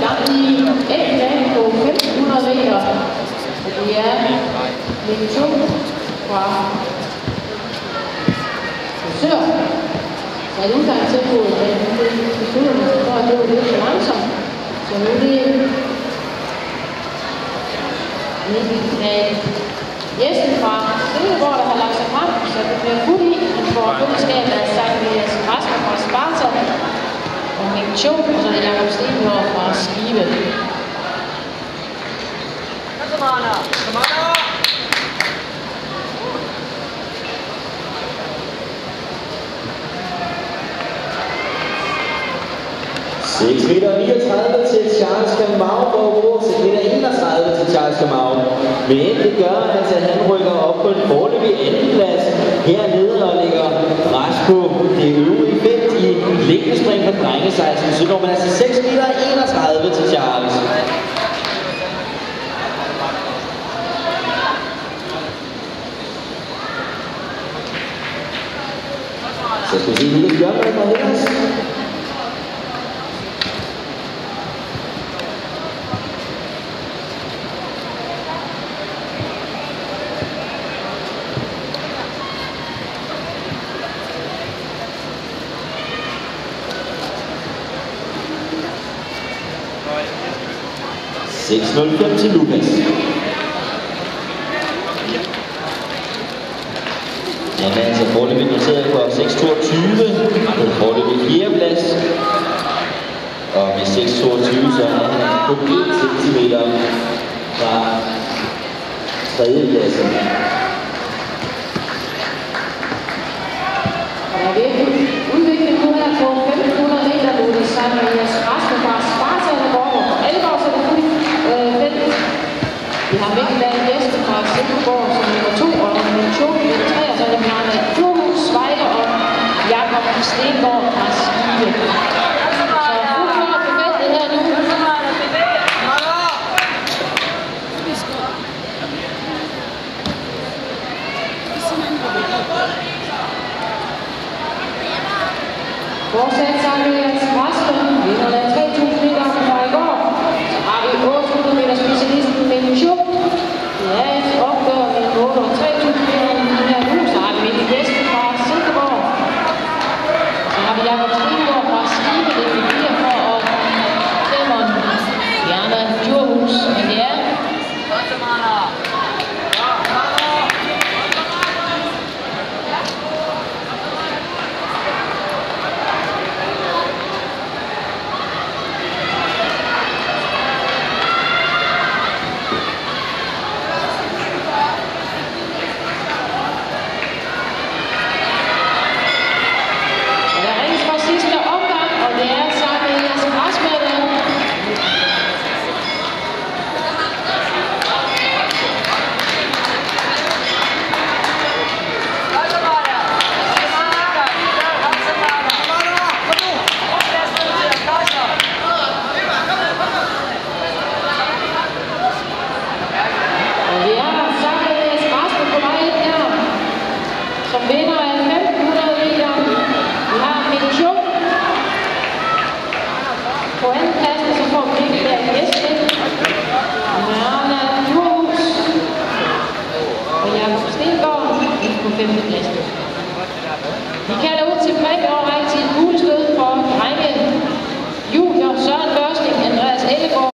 gang i A-finalen på 1500 meter. Og det er Mikkel Thum fra Korsør. Så er det udgangstempoet, at det beslutter man sig for, at det var lidt for langsomt. Så nu er det Mikkel Jessen fra Silkeborg, der har lagt sig frem, så det bliver fuldt i. Han får fællesskab af Zacharias Rasmussen fra Sparta og Mikkel Thum, og så er det Jakob Stengaard fra Skive. Kom on. 6 meter 39 til Charles Kamau og 6 meter 31 til Charles Kamau. Men det gør altså, at han rykker op på en foreløbig andenplads hernede og lægger pres på det øvrige felt i længdespring for drengesejsen. Så når man altså 6 meter 31 til Charles. Så skal vi se, Lukas Bjørnberg fra Hellas. – 6.05 til Lukas. Han er altså foreløbig noteret på 6.22, på foreløbig 4. plads. Og med 6.22 så er han altså på 1 centimeter fra 3. pladsen. Der er virkelig udvikling nu her på 1500 meter, hvor det er Zacharias Rasmussen fra Sparta, der går over for alvor, så det er fuldt felt. Vi har Mikkel Jessen fra Silkeborg som nummer 2, og nummer 2 nummer 3, og så er det Bjarne Djurhus, Svejder og Jakob Stengaard fra Skive. Så fuldt fart på feltet her nu. Fortsat Zacharias Rasmussen, vinderne af 3.000 meter fra i går. Så har vi 800 meter specialisten Mikkel Thum. Det er et opgør med 8 og 3.000 meter her nu. Så har vi Mikkel Jessen fra Silkeborg. Så har vi Jakob Stengaard fra Skive, det er 4 for, og Clemon Bjarne Djurhus. Men det er som vinder af 1500 meter. Vi har Mikkel Thum på andenpladsen, så får vi Mikkel Jessen, Bjarne Djurhus og Jakob Stengaard på 5. pladsen.